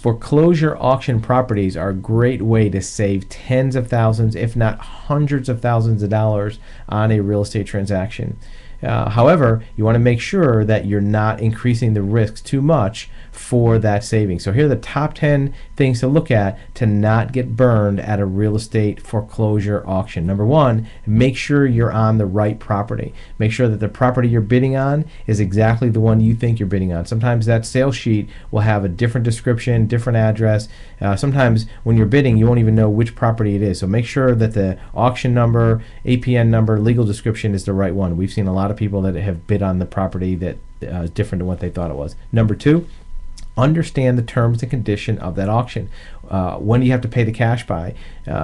Foreclosure auction properties are a great way to save tens of thousands, if not hundreds of thousands of dollars on a real estate transaction. However, you want to make sure that you're not increasing the risks too much for that savings. So here are the top 10 things to look at to not get burned at a real estate foreclosure auction. Number one, make sure you're on the right property. Make sure that the property you're bidding on is exactly the one you think you're bidding on. Sometimes that sales sheet will have a different description, different address. Sometimes when you're bidding, you won't even know which property it is. So make sure that the auction number, APN number, legal description is the right one. We've seen a lot of people that have bid on the property that is different than what they thought it was. Number two, understand the terms and condition of that auction. When do you have to pay the cash by?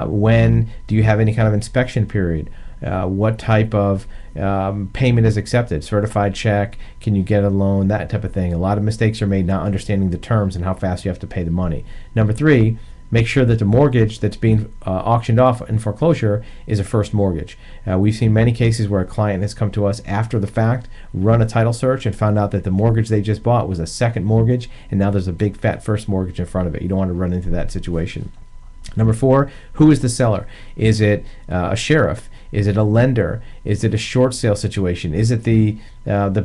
When do you have any kind of inspection period? What type of payment is accepted? Certified check? Can you get a loan? That type of thing. A lot of mistakes are made not understanding the terms and how fast you have to pay the money. Number three, make sure that the mortgage that's being auctioned off in foreclosure is a first mortgage. We've seen many cases where a client has come to us after the fact, run a title search, and found out that the mortgage they just bought was a second mortgage, and now there's a big fat first mortgage in front of it. You don't want to run into that situation. Number four, who is the seller? Is it a sheriff? Is it a lender? Is it a short sale situation? Is it the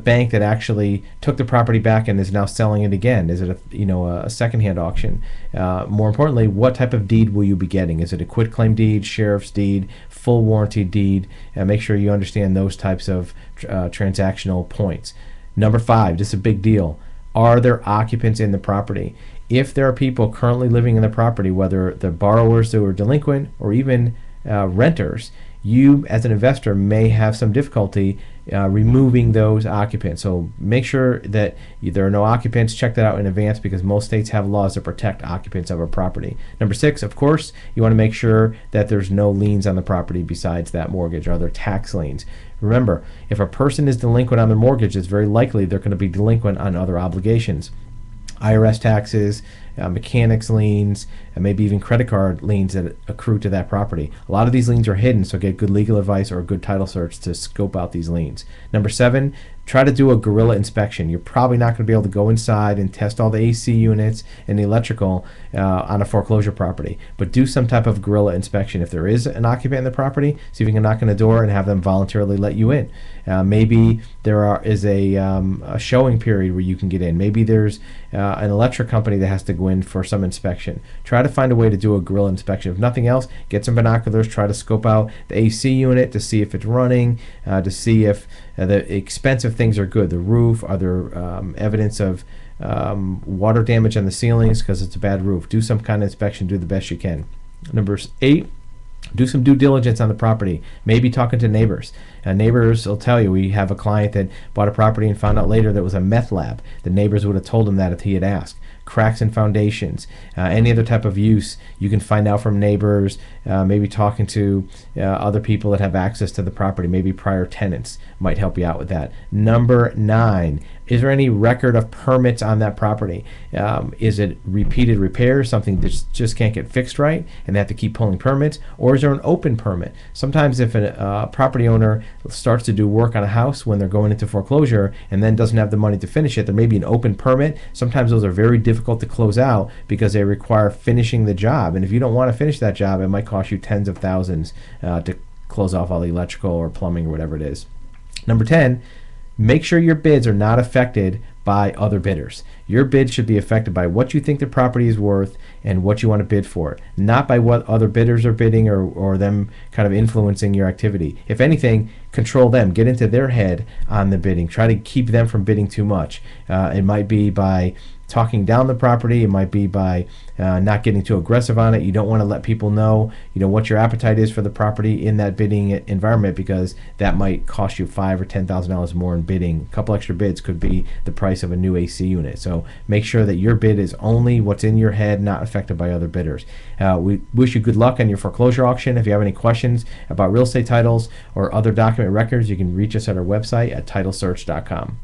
bank that actually took the property back and is now selling it again? Is it a secondhand auction? More importantly, what type of deed will you be getting? Is it a quitclaim deed, sheriff's deed, full warranty deed? Make sure you understand those types of transactional points. Number five, this is a big deal. Are there occupants in the property? If there are people currently living in the property, whether the borrowers who are delinquent or even renters, you as an investor may have some difficulty removing those occupants. So make sure that there are no occupants. Check that out in advance because most states have laws that protect occupants of a property. Number six, of course, you want to make sure that there's no liens on the property besides that mortgage. Are there tax liens? Remember, if a person is delinquent on their mortgage, it's very likely they're going to be delinquent on other obligations. IRS taxes, mechanics liens, and maybe even credit card liens that accrue to that property. A lot of these liens are hidden, so get good legal advice or a good title search to scope out these liens. Number seven, try to do a guerrilla inspection. You're probably not going to be able to go inside and test all the AC units and the electrical on a foreclosure property, but do some type of guerrilla inspection. If there is an occupant in the property, see if you can knock on the door and have them voluntarily let you in. Maybe there is a showing period where you can get in. Maybe there's an electric company that has to go in for some inspection. Try to find a way to do a guerrilla inspection. If nothing else, get some binoculars, try to scope out the AC unit to see if it's running, to see if the expensive things are good. The roof, are there evidence of water damage on the ceilings because it's a bad roof? Do some kind of inspection, do the best you can. Number eight, do some due diligence on the property. Maybe talking to neighbors. Neighbors will tell you. We have a client that bought a property and found out later that it was a meth lab. The neighbors would have told him that if he had asked. Cracks in foundations, any other type of use, you can find out from neighbors, maybe talking to other people that have access to the property, maybe prior tenants might help you out with that. Number nine, is there any record of permits on that property? Is it repeated repairs, something that just can't get fixed right and they have to keep pulling permits? Or is there an open permit? Sometimes if a property owner starts to do work on a house when they're going into foreclosure and then doesn't have the money to finish it, there may be an open permit. Sometimes those are very difficult to close out because they require finishing the job. And if you don't want to finish that job, it might cost you tens of thousands to close off all the electrical or plumbing or whatever it is. Number 10, make sure your bids are not affected by other bidders. Your bid should be affected by what you think the property is worth and what you want to bid for it, not by what other bidders are bidding or them kind of influencing your activity. If anything, control them. Get into their head on the bidding. Try to keep them from bidding too much. It might be by talking down the property. It might be by not getting too aggressive on it. You don't want to let people know, what your appetite is for the property in that bidding environment, because that might cost you $5,000 or $10,000 more in bidding. A couple extra bids could be the price of a new AC unit. So make sure that your bid is only what's in your head, not affected by other bidders. We wish you good luck on your foreclosure auction. If you have any questions about real estate titles or other document records, you can reach us at our website at titlesearch.com.